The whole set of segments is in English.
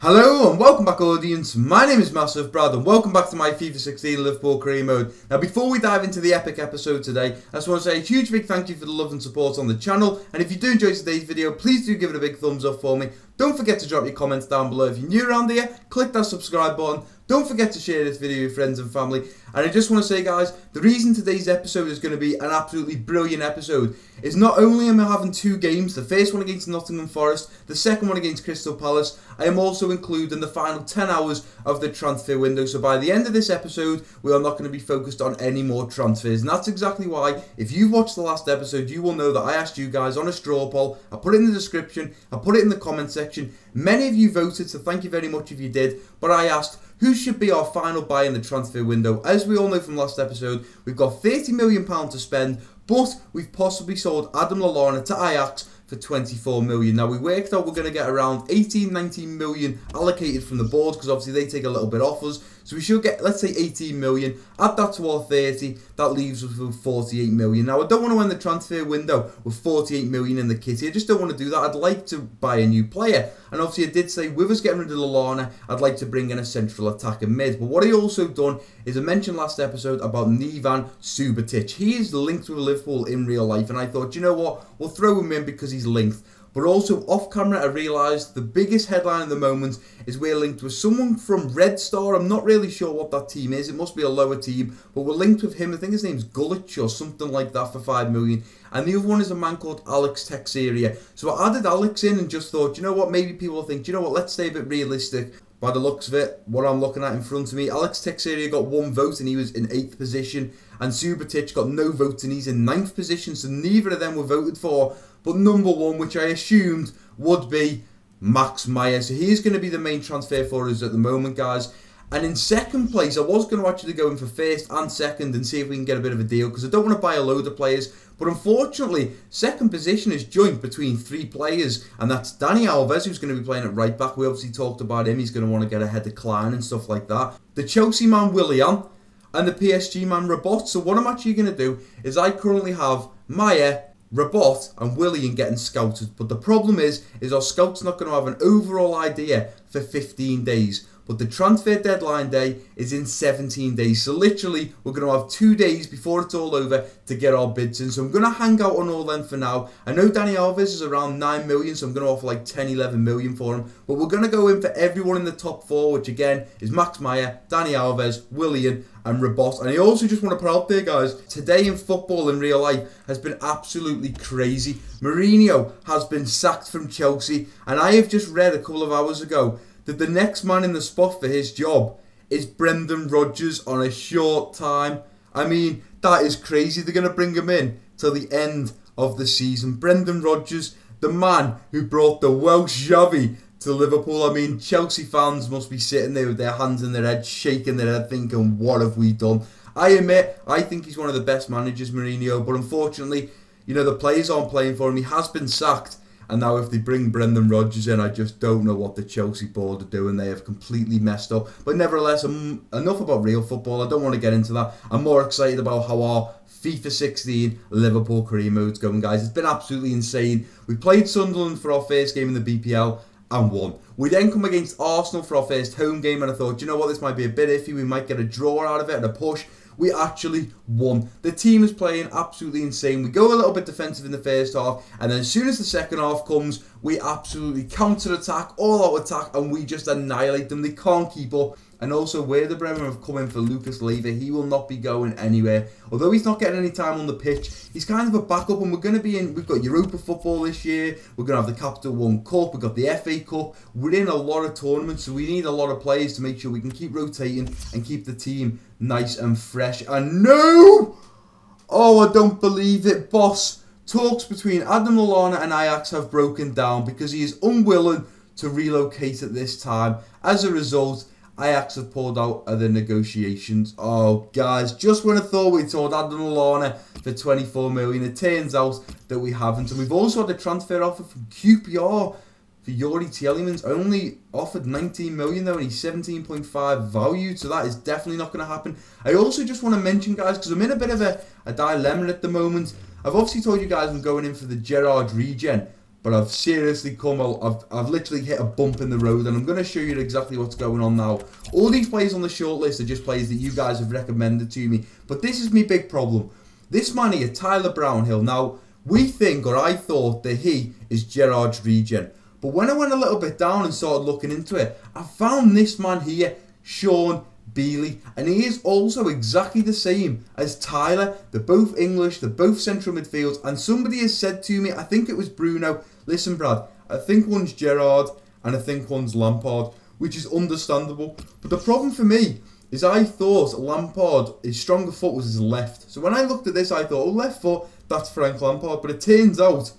Hello and welcome back, audience. My name is MassiveBrad and welcome back to my FIFA 16 Liverpool career mode. Now, before we dive into the epic episode today, I just want to say a huge big thank you for the love and support on the channel. And if you do enjoy today's video, please do give it a big thumbs up for me. Don't forget to drop your comments down below. If you're new around here, click that subscribe button. Don't forget to share this video with friends and family. And I just want to say, guys, the reason today's episode is going to be an absolutely brilliant episode is not only am I having two games, the first one against Nottingham Forest, the second one against Crystal Palace, I am also including the final 10 hours of the transfer window. So by the end of this episode, we are not going to be focused on any more transfers. And that's exactly why, if you've watched the last episode, you will know that I asked you guys on a straw poll. I put it in the description, I put it in the comment section. Many of you voted, so thank you very much if you did. But I asked, who should be our final buy in the transfer window? As we all know from last episode, we've got £30 million to spend, but we've possibly sold Adam Lallana to Ajax for 24 million. Now, we worked out we're going to get around 19 million allocated from the board, because obviously they take a little bit off us. So we should get, let's say, 18 million. Add that to our 30, that leaves us with 48 million. Now, I don't want to end the transfer window with 48 million in the kitty. I just don't want to do that. I'd like to buy a new player. And obviously, I did say, with us getting rid of Lallana, I'd like to bring in a central attacker mid. But what I also done is I mentioned last episode about Nevan Subotic. He is linked with Liverpool in real life. And I thought, you know what? We'll throw him in because he's linked. But also, off camera, I realised the biggest headline at the moment is we're linked with someone from Red Star. I'm not really sure what that team is. It must be a lower team. But we're linked with him. I think his name's Gullich or something like that for 5 million. And the other one is a man called Alex Teixeira. So I added Alex in and just thought, you know what? Maybe people will think, you know what? Let's stay a bit realistic. By the looks of it, what I'm looking at in front of me, Alex Teixeira got 1 vote and he was in 8th position. And Subotic got no vote and he's in 9th position. So neither of them were voted for. But number one, which I assumed would be Max Meyer. So he's going to be the main transfer for us at the moment, guys. And in second place, I was going to actually go in for first and second and see if we can get a bit of a deal, because I don't want to buy a load of players. But unfortunately, second position is joint between 3 players, and that's Dani Alves, who's going to be playing at right back. We obviously talked about him. He's going to want to get ahead of Klein and stuff like that. The Chelsea man, Willian, and the PSG man, Rabot. So what I'm actually going to do is I currently have Meyer, Rabot and Willian getting scouted, but the problem is our scout's not going to have an overall idea for 15 days. But the transfer deadline day is in 17 days. So literally, we're going to have 2 days before it's all over to get our bids in. So I'm going to hang out on all them for now. I know Dani Alves is around 9 million, so I'm going to offer like 10, 11 million for him. But we're going to go in for everyone in the top 4, which again is Max Meyer, Dani Alves, Willian and Rabot. And I also just want to put out there, guys, today in football in real life has been absolutely crazy. Mourinho has been sacked from Chelsea, and I have just read a couple of hours ago that the next man in the spot for his job is Brendan Rodgers on a short time. I mean, that is crazy. They're going to bring him in till the end of the season. Brendan Rodgers, the man who brought the Welsh Xavi to Liverpool. I mean, Chelsea fans must be sitting there with their hands in their head, shaking their head, thinking, what have we done? I admit, I think he's one of the best managers, Mourinho, but unfortunately, you know, the players aren't playing for him. He has been sacked. And now if they bring Brendan Rodgers in, I just don't know what the Chelsea board are doing. They have completely messed up. But nevertheless, enough about real football. I don't want to get into that. I'm more excited about how our FIFA 16 Liverpool career mode's going, guys. It's been absolutely insane. We played Sunderland for our first game in the BPL and won. We then come against Arsenal for our first home game, and I thought, you know what, this might be a bit iffy. We might get a draw out of it and a push. We actually won. The team is playing absolutely insane. We go a little bit defensive in the first half, and then as soon as the second half comes, we absolutely counter-attack, all-out attack, and we just annihilate them. They can't keep up. And also, Werder Bremen have come in for Lucas Leiva. He will not be going anywhere. Although he's not getting any time on the pitch, he's kind of a backup, and we're going to be in. We've got Europa football this year. We're going to have the Capital One Cup. We've got the FA Cup. We're in a lot of tournaments, so we need a lot of players to make sure we can keep rotating and keep the team nice and fresh. And no! Oh, I don't believe it, boss. Talks between Adam Lallana and Ajax have broken down because he is unwilling to relocate at this time. As a result, Ajax have pulled out of the negotiations. Oh, guys, just when I thought we told Adam Lallana for 24 million, it turns out that we haven't. And we've also had a transfer offer from QPR for Yuri Tielemans, only offered 19 million though, and he's 17.5 valued, so that is definitely not going to happen. I also just want to mention, guys, because I'm in a bit of a dilemma at the moment. I've obviously told you guys I'm going in for the Gerrard regen, but I've seriously I've literally hit a bump in the road, and I'm going to show you exactly what's going on now. All these players on the shortlist are just players that you guys have recommended to me, but this is my big problem. This man here, Tyler Brownhill, now we think, or I thought, that he is Gerrard's regen, but when I went a little bit down and started looking into it, I found this man here, Sean Bealey, and he is also exactly the same as Tyler. They're both English, they're both central midfields, and somebody has said to me, I think it was Bruno, listen Brad, I think one's Gerrard and I think one's Lampard, which is understandable, but the problem for me is I thought Lampard, his stronger foot was his left, so when I looked at this I thought, oh, left foot, that's Frank Lampard, but it turns out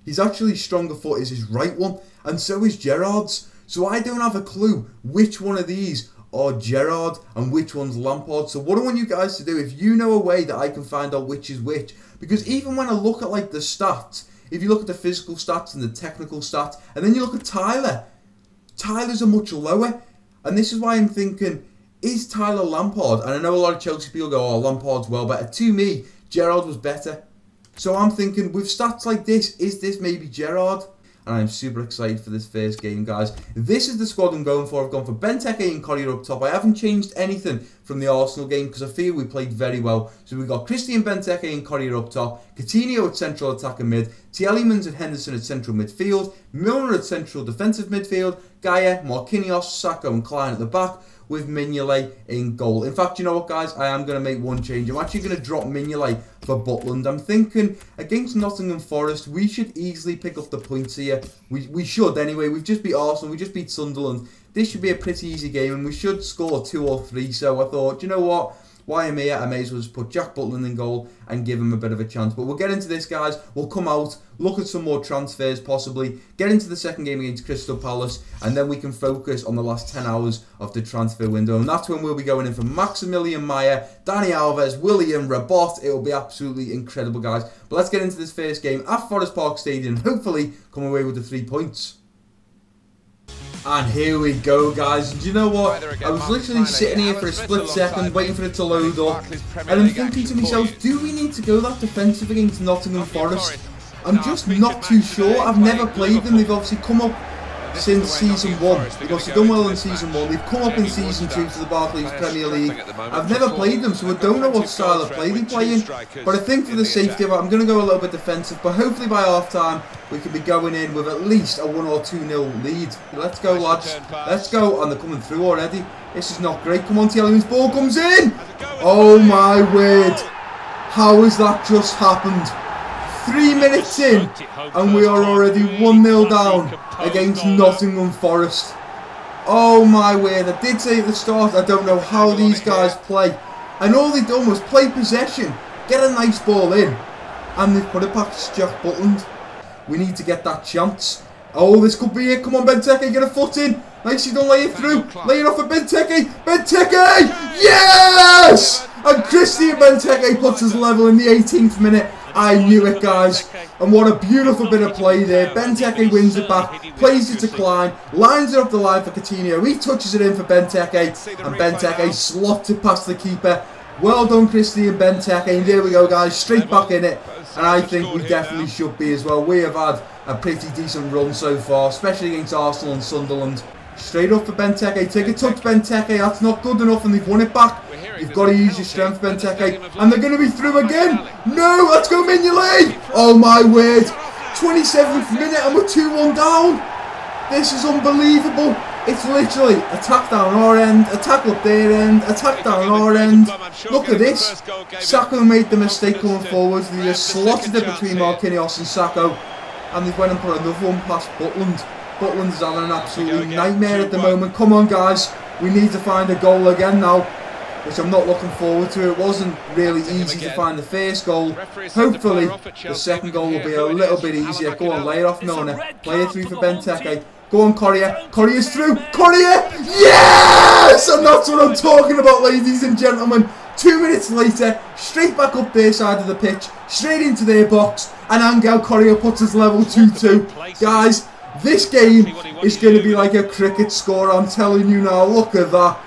his actually stronger foot is his right one, and so is Gerrard's, so I don't have a clue which one of these or Gerrard and which one's Lampard. So what I want you guys to do, if you know a way that I can find out which is which, because even when I look at like the stats, if you look at the physical stats and the technical stats, and then you look at Tyler's are much lower, and this is why I'm thinking, is Tyler Lampard? And I know a lot of Chelsea people go, oh, Lampard's well better. To me, Gerrard was better. So I'm thinking, with stats like this, is this maybe Gerrard? And I'm super excited for this first game, guys. This is the squad I'm going for. I've gone for Benteke and Correa up top. I haven't changed anything from the Arsenal game because I feel we played very well. So we've got Christian Benteke and Correa up top, Coutinho at central attack and mid, Tielemans and Henderson at central midfield, Milner at central defensive midfield, Gaia, Marquinhos, Saka and Klein at the back, with Mignolet in goal. In fact, you know what, guys? I am going to make one change. I'm actually going to drop Mignolet for Butland. I'm thinking, against Nottingham Forest, we should easily pick up the points here. We should, anyway. We've just beat Arsenal. We just beat Sunderland. This should be a pretty easy game, and we should score 2 or 3. So I thought, you know what? Why I'm here, I may as well just put Jack Butland in goal and give him a bit of a chance. But we'll get into this, guys. We'll come out, look at some more transfers possibly, get into the second game against Crystal Palace, and then we can focus on the last 10 hours of the transfer window. And that's when we'll be going in for Maximilian Meyer, Dani Alves, William, Rabot. It'll be absolutely incredible, guys. But let's get into this first game at Forest Park Stadium and hopefully come away with the 3 points. And here we go, guys. Do you know what? I was literally sitting here for a split second waiting for it to load up, and I'm thinking to myself, do we need to go that defensive against Nottingham Forest? I'm just not too sure. I've never played them. They've obviously come up since Season 1. They've obviously done well in Season 1. They've come up in Season 2 to the Barclays Premier League. I've never played them, so I don't know what style of play they're playing. But I think for the safety of it, I'm going to go a little bit defensive. But hopefully by half-time, we could be going in with at least a 1 or 2-0 lead. Let's go, lads. Let's go. And they're coming through already. This is not great. Come on, Tielemans. Ball comes in. Oh, my word. How has that just happened? 3 minutes in, and we are already 1-0 down against Nottingham Forest. Oh my word, I did say at the start, I don't know how these guys play. And all they've done was play possession, get a nice ball in, and they've put it back to Jack Butland. We need to get that chance. Oh, this could be it. Come on, Benteke, get a foot in. Nicely done, lay it through. Lay it off for Benteke. Benteke! Yes! And Christian Benteke puts us level in the 18th minute. I knew it, guys. And what a beautiful bit of play there. Benteke wins it back, plays it to Klein, lines it up the line for Coutinho. He touches it in for Benteke, and Benteke slots it past the keeper. Well done, Christian Benteke. And there we go, guys, straight back in it. And I think we definitely should be as well. We have had a pretty decent run so far, especially against Arsenal and Sunderland. Straight up for Benteke. Take a touch, Benteke. That's not good enough, and they've won it back. You've got to use your strength, Benteke. And they're going to be through again. No, let's go, Mignolet. Oh, my word. 27th minute and we're 2-1 down. This is unbelievable. It's literally attack down our end, attack up their end, attack down our end. Look at this. Saka made the mistake coming forwards. They just slotted it between Marquinhos and Saka. And they've went and put another one past Butland. Butland's having an absolute nightmare at the moment. Come on, guys. We need to find a goal again now, which I'm not looking forward to. It wasn't really easy to find the first goal. Hopefully, the second goal will be a little bit easier. Go on, lay it off Milner. Play it through for Benteke. Go on, Correa. Correa's through. Correa! Yes! And that's what I'm talking about, ladies and gentlemen. 2 minutes later, straight back up their side of the pitch, straight into their box, and Angel Correa puts us level 2-2. Guys, this game is going to be like a cricket score, I'm telling you now. Look at that.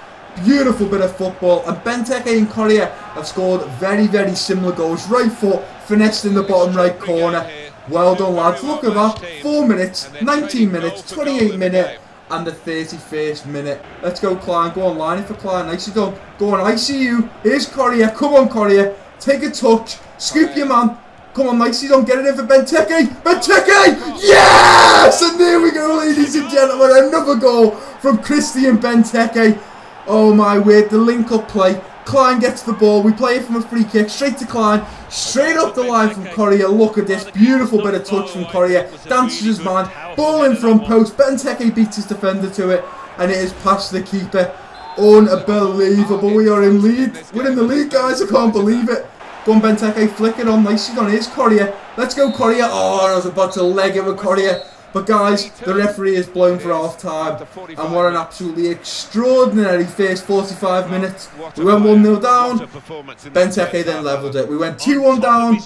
Beautiful bit of football, and Benteke and Correa have scored very, very similar goals. Right foot, finessed in the bottom right corner. Well done, lads. Look at that. 4 minutes, 19 minutes, 28 minute, and the 31st minute. Let's go, Klein. Go on, line it for Klein. Nicely done. Go on, I see you. Here's Correa. Come on, Correa. Take a touch. Scoop your man. Come on, nicely done. Get it in for Benteke. Benteke! Yes! And there we go, ladies and gentlemen. Another goal from Christian Benteke. Oh, my word. The link-up play. Klein gets the ball. We play it from a free kick. Straight to Klein. Straight up the line from Correa. Look at this. Beautiful bit of touch from Correa. Dances his man. Ball in front post. Benteke beats his defender to it. And it is past the keeper. Unbelievable. We are in lead. We're in the league, guys. I can't believe it. Go on, Benteke. Flick it on. Nicely done. Here's Correa. Let's go, Correa. Oh, I was about to leg it with Correa. But guys, the referee is blown for half time, and what an absolutely extraordinary first 45 minutes. We went 1-0 down, Benteke then levelled it. We went 2-1 down,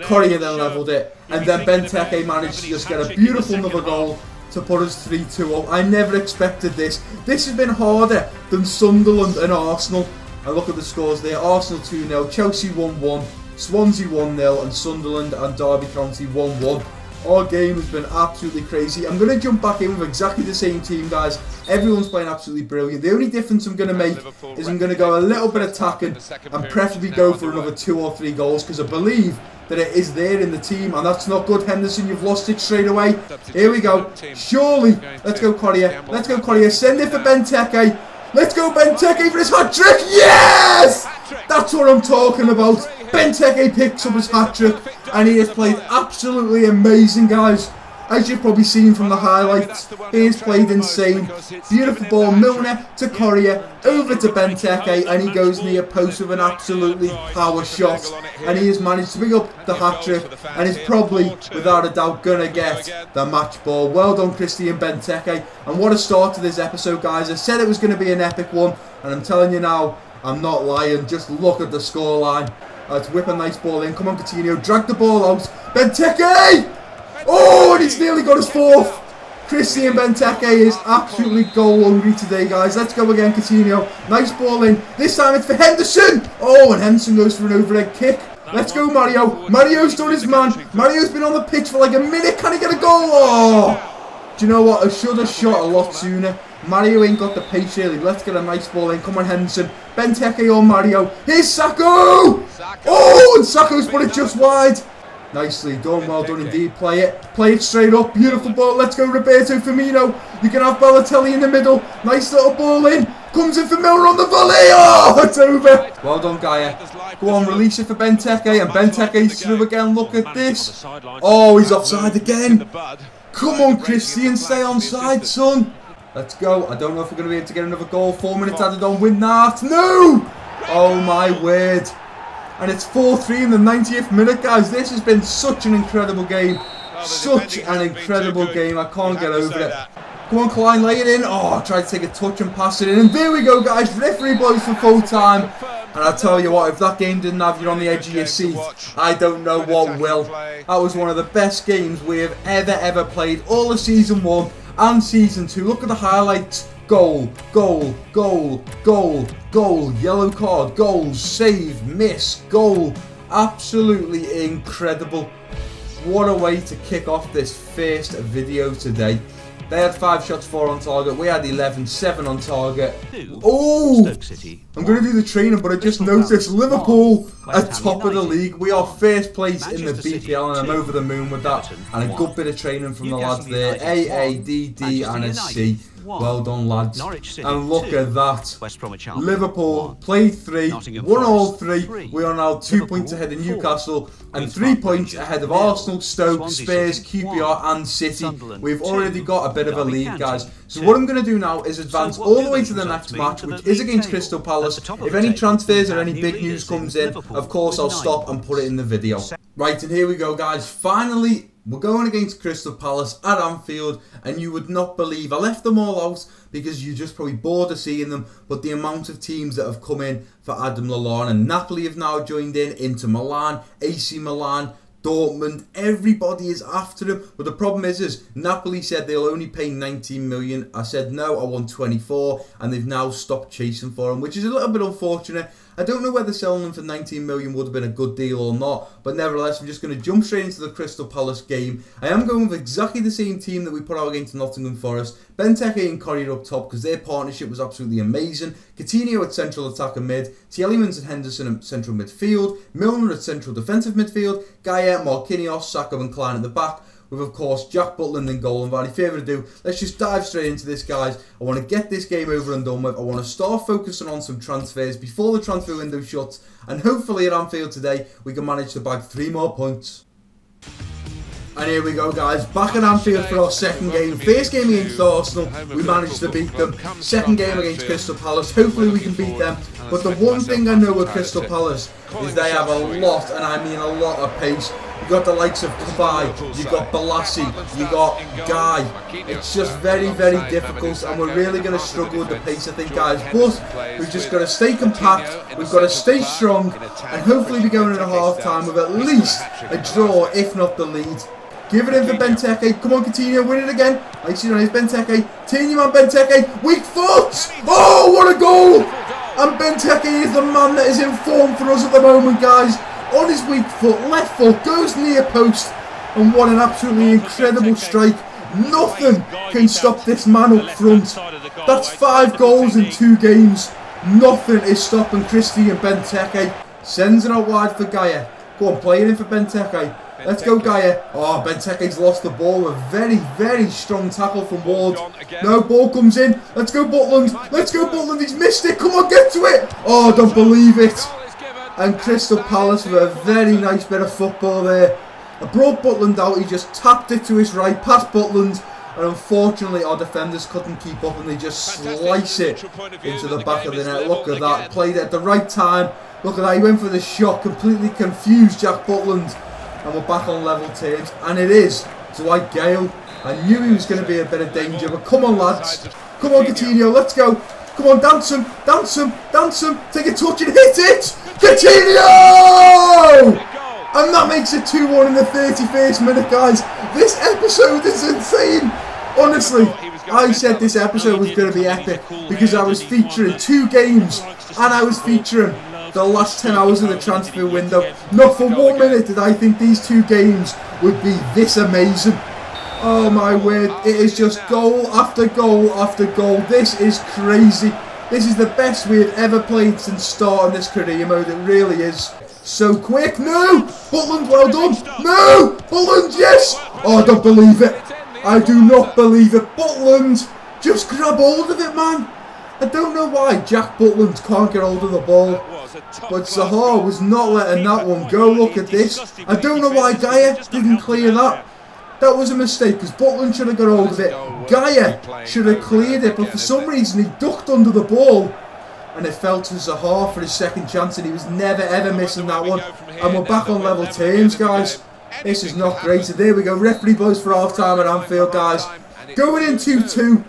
Correa then levelled it, and then Benteke managed to just get a beautiful another goal to put us 3-2 up. I never expected this. This has been harder than Sunderland and Arsenal. And look at the scores there. Arsenal 2-0, Chelsea 1-1, Swansea 1-0, and Sunderland and Derby County 1-1. Our game has been absolutely crazy. I'm going to jump back in with exactly the same team, guys. Everyone's playing absolutely brilliant. The only difference I'm going to make is I'm going to go a little bit attacking and preferably go for another 2 or 3 goals, because I believe that it is there in the team, and that's not good. Henderson, you've lost it straight away. Here we go. Surely. Let's go, Correa. Let's go, Correa. Send it for Benteke. Let's go, Benteke, for his hat-trick. Yes! That's what I'm talking about. Benteke picks up his hat-trick, and he has played absolutely amazing, guys. As you've probably seen from the highlights, he has played insane. Beautiful ball, Milner to Correa, over to Benteke, and he goes near post with an absolutely power shot. And he has managed to pick up the hat-trick, and is probably, without a doubt, going to get the match ball. Well done, Christian Benteke. And what a start to this episode, guys. I said it was going to be an epic one, and I'm telling you now, I'm not lying. Just look at the scoreline. Let's whip a nice ball in. Come on, Coutinho. Drag the ball out. Benteke! Oh, and he's nearly got his 4th. Christian Benteke is absolutely goal hungry today, guys. Let's go again, Coutinho. Nice ball in. This time it's for Henderson. Oh, and Henderson goes for an overhead kick. Let's go, Mario. Mario's done his man. Mario's been on the pitch for like a minute. Can he get a goal? Oh! Do you know what? I should have shot a lot sooner. Mario ain't got the pace really. Let's get a nice ball in. Come on, Henderson. Benteke on Mario. Here's Sacco! Oh, and Sacco's put it just wide. Nicely done. Well done indeed. Play it. Play it straight up. Beautiful ball. Let's go, Roberto Firmino. You can have Balotelli in the middle. Nice little ball in. Comes in for Milner on the volley. Oh, it's over. Well done, Gaia. Go on, release it for Benteke. And Benteke's through again. Look at this. Oh, he's offside again. Come on, Christian. Stay onside, son. Let's go. I don't know if we're going to be able to get another goal. 4 minutes added on. Win that. No! Oh, my word. And it's 4-3 in the 90th minute, guys. This has been such an incredible game. Such an incredible game. I can't get over it. Come on, Klein, lay it in. Oh, I tried to take a touch and pass it in. And there we go, guys. Referee blows for full time. And I'll tell you what, if that game didn't have you on the edge of your seat, I don't know what will. That was one of the best games we have ever played. All of Season 1 and Season 2. Look at the highlights. Goal, goal, goal, goal, goal, yellow card, goals, save, miss, goal. Absolutely incredible. What a way to kick off this first video today. They had 5 shots, 4 on target. We had 11, 7 on target. Oh! I'm going to do the training, but I just noticed Liverpool are top of the league. We are first place in the BPL, and I'm over the moon with that. And a good bit of training from the lads there. A, A, D, D, and a C. Well done, lads. And look at that. Liverpool played 3, won all 3. We are now 2 points ahead of Newcastle and 3 points ahead of Arsenal, Stoke, Spurs, QPR and City. We've already got a bit of a lead, guys. So what I'm going to do now is advance all the way to the next match, which is against Crystal Palace. If any transfers or any big news comes in, of course I'll stop and put it in the video. Right, and here we go, guys. Finally, we're going against Crystal Palace at Anfield, and you would not believe, I left them all out because you're just probably bored of seeing them, but the amount of teams that have come in for Adam Lallana, and Napoli have now joined in, Inter Milan, AC Milan, Dortmund, everybody is after him. But the problem is Napoli said they'll only pay 19 million. I said no, I want 24, and they've now stopped chasing for him, which is a little bit unfortunate. I don't know whether selling them for 19 million would have been a good deal or not, but nevertheless, I'm just going to jump straight into the Crystal Palace game. I am going with exactly the same team that we put out against Nottingham Forest. Benteke and Corrie up top because their partnership was absolutely amazing. Coutinho at central attack and mid, Tielemans and Henderson at central midfield, Milner at central defensive midfield, Gaia, Marquinhos, Saka and Klein at the back, with of course Jack Butland in goal. And without any further ado, let's just dive straight into this, guys. I want to get this game over and done with. I want to start focusing on some transfers before the transfer window shuts, and hopefully at Anfield today we can manage to bag 3 more points. And here we go, guys, back at Anfield for our second game. First game against Arsenal, we managed to beat them. Second game against Crystal Palace, hopefully we can beat them. But the one thing I know with Crystal Palace is they have a lot, and I mean a lot of pace. You've got the likes of Kabai, you've got Balassi, you've got Guy. It's just very, very difficult, and we're really going to struggle with the pace, I think, guys. But we've just got to stay compact, we've got to stay strong, and hopefully be going in a half-time with at least a draw, if not the lead. Give it in for Benteke. Come on, Coutinho, win it again. I see it on his Benteke. Turn you on, Benteke. Weak foot. Oh, what a goal! And Benteke is the man that is in form for us at the moment, guys. On his weak foot, left foot, goes near post. And what an absolutely incredible strike. Nothing can stop this man up front. That's 5 goals in 2 games. Nothing is stopping Christian Benteke. Sends it out wide for Gaia. Go on, play it in for Benteke. Let's go, Gaia. Oh, Benteke's lost the ball. A very, very strong tackle from Ward. No, ball comes in. Let's go, Butland. Let's go, Butland. He's missed it. Come on, get to it. Oh, don't believe it. And Crystal Palace with a very nice bit of football there. I brought Butland out. He just tapped it to his right, past Butland. And unfortunately, our defenders couldn't keep up and they just slice it into the back of the net. Look at that. Played it at the right time. Look at that. He went for the shot. Completely confused Jack Butland. And we're back on level terms, and it is Dwight Gale. I knew he was going to be a bit of danger, but come on, lads. Come on, Coutinho, let's go. Come on, dance him, dance him, dance him. Take a touch and hit it. Coutinho! And that makes it 2-1 in the 31st minute, guys. This episode is insane. Honestly, I said this episode was going to be epic because I was featuring 2 games, and I was featuring the last 10 hours of the transfer window. Not for 1 minute did I think these 2 games would be this amazing. Oh my word, it is just goal after goal after goal. This is crazy. This is the best we have ever played since starting this career mode. It really is. So quick. No! Butland, well done. No! Butland, yes! Oh, I don't believe it. I do not believe it. Butland, just grab hold of it, man. I don't know why Jack Butland can't get hold of the ball, but Zaha was not letting that one go. Look at this. I don't know why Gaia didn't clear that. That was a mistake because Butland should have got hold of it. Gaia should have cleared it, but for some reason he ducked under the ball and it fell to Zaha for his second chance, and he was never ever missing that one. And we're back on level terms, guys. This is not great. So there we go. Referee blows for half time at Anfield, guys. Going in 2-2.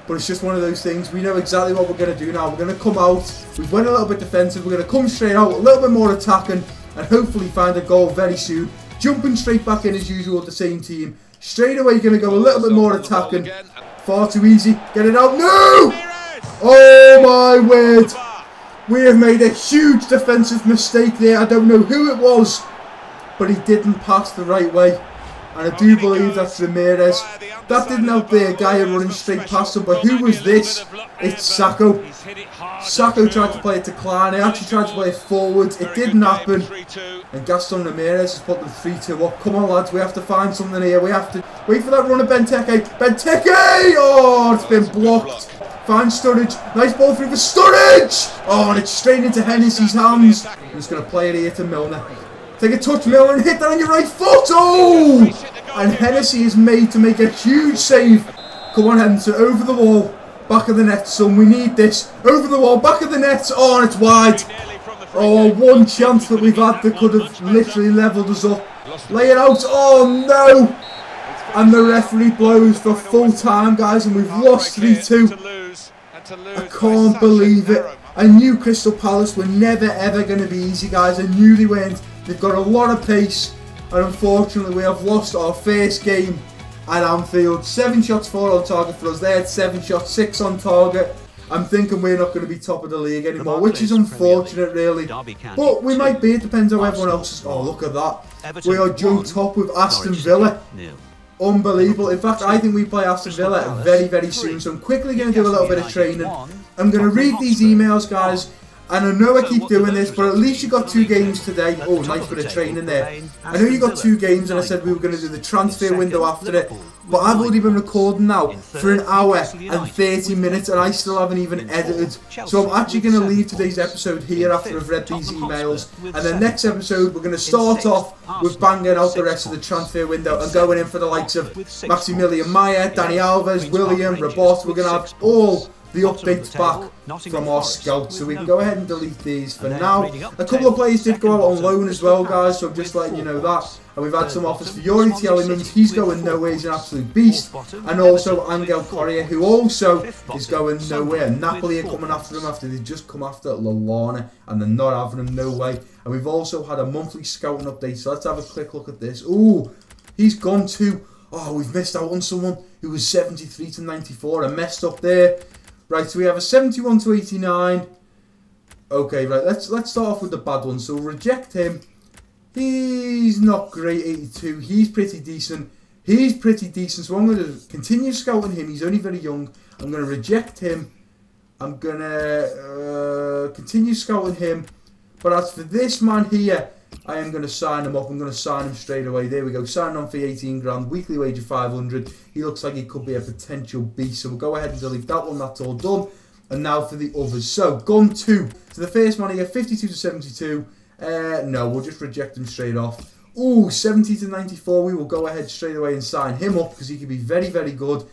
But it's just one of those things. We know exactly what we're going to do now. We're going to come out. We've went a little bit defensive. We're going to come straight out, a little bit more attacking, and hopefully find a goal very soon. Jumping straight back in as usual with the same team. Straight away going to go a little bit more attacking. Far too easy. Get it out. No! Oh my word. We have made a huge defensive mistake there. I don't know who it was, but he didn't pass the right way. And I do believe that's Ramirez. That didn't help there, Gaia running straight past him. But who was this? It's Sacco. Sacco tried to play it to Klein. He actually tried to play it forwards. It didn't happen. And Gaston Ramirez has put them 3-2 up. Come on, lads. We have to find something here. We have to wait for that run of Benteke. Benteke! Oh, it's been blocked. Find Sturridge. Nice ball through for Sturridge! Oh, and it's straight into Hennessy's hands. I'm just going to play it here to Milner. Take a touch, Milner, and hit that on your right foot. Oh! And Hennessy is made to make a huge save. Come on, Henderson, over the wall. Back of the net, son. We need this. Over the wall, back of the net. Oh, and it's wide. Oh, one chance that we've had that could have literally levelled us up. Lay it out. Oh, no. And the referee blows for full time, guys, and we've lost 3-2. I can't believe it. I knew Crystal Palace were never, ever going to be easy, guys. I knew they weren't. They've got a lot of pace, and unfortunately we have lost our first game at Anfield. 7 shots, 4 on target for us. They had 7 shots, 6 on target. I'm thinking we're not going to be top of the league anymore, which is unfortunate, really. But we might be. It depends how everyone else is. Oh, look at that. We are joint top with Aston Villa. Unbelievable. In fact, I think we play Aston Villa very, very soon. So I'm quickly going to do a little bit of training. I'm going to read these emails, guys. And I know I keep doing this, but at least you got 2 games today. Oh, nice bit of training there. I know you got 2 games, and I said we were going to do the transfer window after it. But I've already been recording now for an hour and 30 minutes, and I still haven't even edited. So I'm actually going to leave today's episode here after I've read these emails. And the next episode, we're going to start off with banging out the rest of the transfer window and going in for the likes of Maximilian Meyer, Dani Alves, William, Rabot. We're going to have all the updates back from our scouts, so we can go ahead and delete these for now. A couple of players did go out on loan as well, guys, so I'm just letting you know that. And we've had some offers for Yuri Tielemans. He's going nowhere, he's an absolute beast. And also Angel Correa, who also is going nowhere. Napoli are coming after him after they've just come after Lallana, and they're not having him, no way. And we've also had a monthly scouting update, so let's have a quick look at this. Ooh, he's gone too. Oh, we've missed out on someone who was 73 to 94. I messed up there. Right, so we have a 71 to 89. Okay, right, let's start off with the bad one. So reject him. He's not great, 82. He's pretty decent. He's pretty decent. So I'm going to continue scouting him. He's only very young. I'm going to reject him. I'm going to continue scouting him. But as for this man here, I am going to sign him up. I'm going to sign him straight away. There we go. Sign on for 18 grand. Weekly wage of 500. He looks like he could be a potential beast. So we'll go ahead and delete that one. That's all done. And now for the others. So, Gun 2. So the first man here, 52 to 72. No, we'll just reject him straight off. Ooh, 70 to 94. We will go ahead straight away and sign him up because he could be very, very good.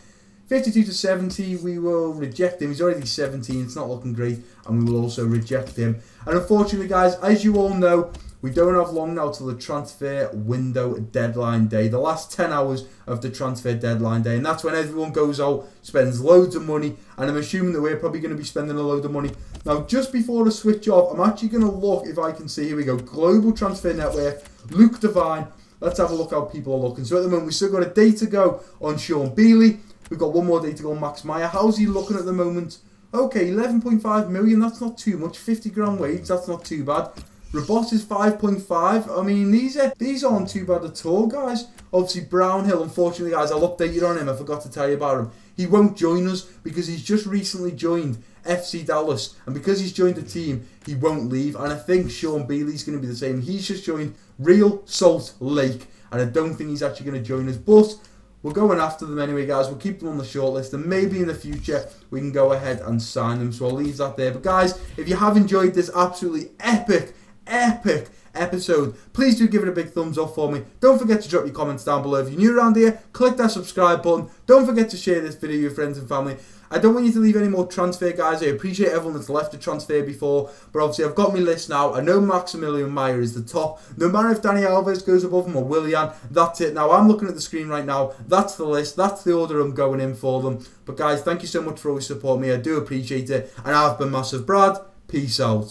52 to 70, we will reject him. He's already 17. It's not looking great. And we will also reject him. And unfortunately, guys, as you all know, we don't have long now till the transfer window deadline day. The last 10 hours of the transfer deadline day. And that's when everyone goes out, spends loads of money. And I'm assuming that we're probably going to be spending a load of money. Now, just before I switch off, I'm actually going to look if I can see. Here we go. Global Transfer Network. Luke Devine. Let's have a look how people are looking. So at the moment, we've still got a day to go on Sean Bealey. We've got one more day to go on Max Meyer. How's he looking at the moment? Okay, 11.5 million. That's not too much. 50 grand wage. That's not too bad. Rabot is 5.5. I mean, these aren't too bad at all, guys. Obviously, Brownhill, unfortunately, guys, I'll update you on him. I forgot to tell you about him. He won't join us because he's just recently joined FC Dallas. And because he's joined the team, he won't leave. And I think Sean Bealey's going to be the same. He's just joined Real Salt Lake. And I don't think he's actually going to join us. But we're going after them anyway, guys. We'll keep them on the shortlist, and maybe in the future we can go ahead and sign them. So I'll leave that there. But guys, if you have enjoyed this absolutely epic episode, please do give it a big thumbs up for me. Don't forget to drop your comments down below. If you're new around here, click that subscribe button. Don't forget to share this video with your friends and family. I don't want you to leave any more transfer, guys. I appreciate everyone that's left a transfer before, but obviously I've got my list now. I know Maximilian Meyer is the top. No matter if Dani Alves goes above him or Willian, that's it. Now I'm looking at the screen right now. That's the list. That's the order I'm going in for them. But guys, thank you so much for always supporting me. I do appreciate it. And I've been Massive Brad. Peace out.